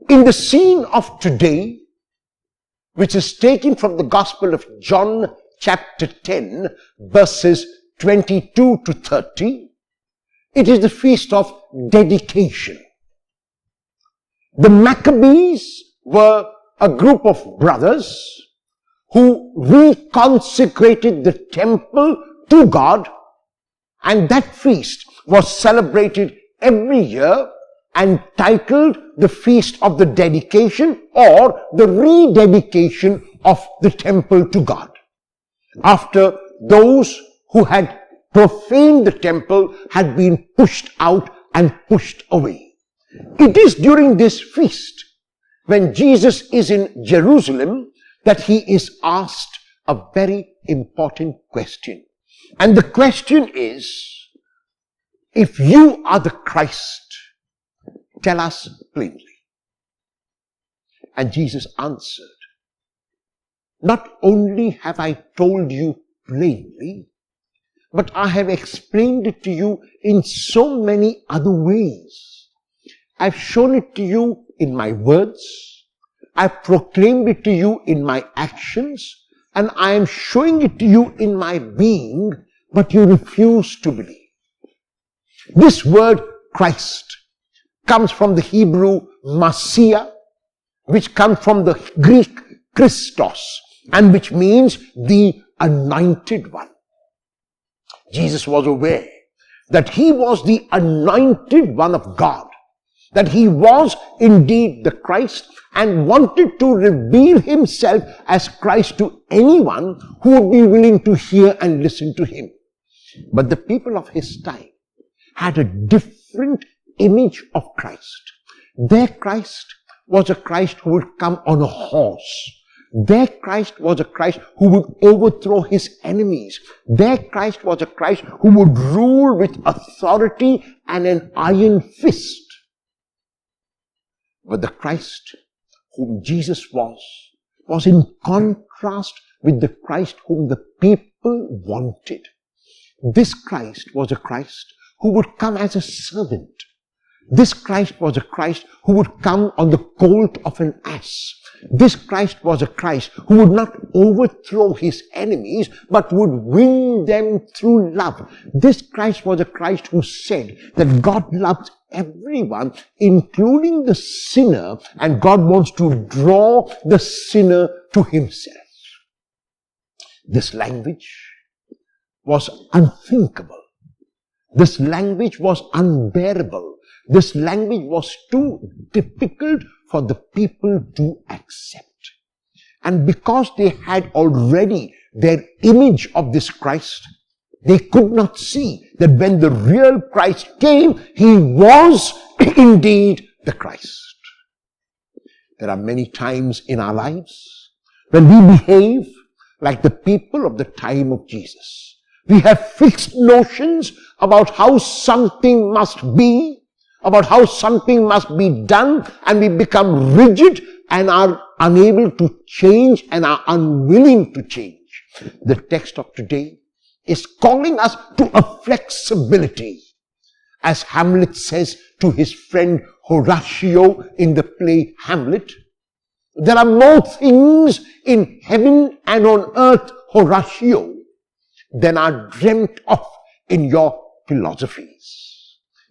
In the scene of today, which is taken from the Gospel of John chapter 10, verses 22 to 30, it is the feast of dedication. The Maccabees were a group of brothers who reconsecrated the temple to God, and that feast was celebrated every year and titled the Feast of the Dedication or the Rededication of the temple to God, after those who had profaned the temple had been pushed out and pushed away. It is during this feast, when Jesus is in Jerusalem, that he is asked a very important question. And the question is, if you are the Christ, tell us plainly. And Jesus answered, not only have I told you plainly, but I have explained it to you in so many other ways. I've shown it to you in my words, I've proclaimed it to you in my actions, and I am showing it to you in my being, but you refuse to believe. This word Christ comes from the Hebrew Messiah, which comes from the Greek Christos, and which means the anointed one. Jesus was aware that he was the anointed one of God, that he was indeed the Christ, and wanted to reveal himself as Christ to anyone who would be willing to hear and listen to him. But the people of his time had a different image of Christ. Their Christ was a Christ who would come on a horse. Their Christ was a Christ who would overthrow his enemies. Their Christ was a Christ who would rule with authority and an iron fist. But the Christ whom Jesus was in contrast with the Christ whom the people wanted. This Christ was a Christ who would come as a servant. This Christ was a Christ who would come on the colt of an ass. This Christ was a Christ who would not overthrow his enemies, but would win them through love. This Christ was a Christ who said that God loves everyone, including the sinner, and God wants to draw the sinner to himself. This language was unthinkable. This language was unbearable. This language was too difficult for the people to accept. And because they had already their image of this Christ, they could not see that when the real Christ came, he was indeed the Christ. There are many times in our lives when we behave like the people of the time of Jesus. We have fixed notions about how something must be, about how something must be done, and we become rigid and are unable to change and are unwilling to change. The text of today is calling us to a flexibility. As Hamlet says to his friend Horatio in the play Hamlet, there are more things in heaven and on earth, Horatio, than are dreamt of in your philosophies.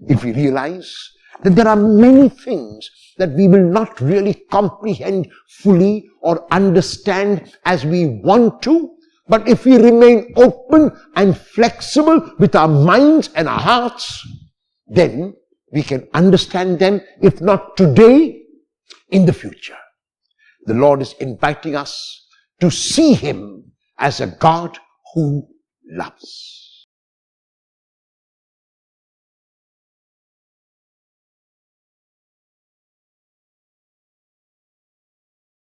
If we realize that there are many things that we will not really comprehend fully or understand as we want to, but if we remain open and flexible with our minds and our hearts, then we can understand them, if not today, in the future. The Lord is inviting us to see him as a God who loves.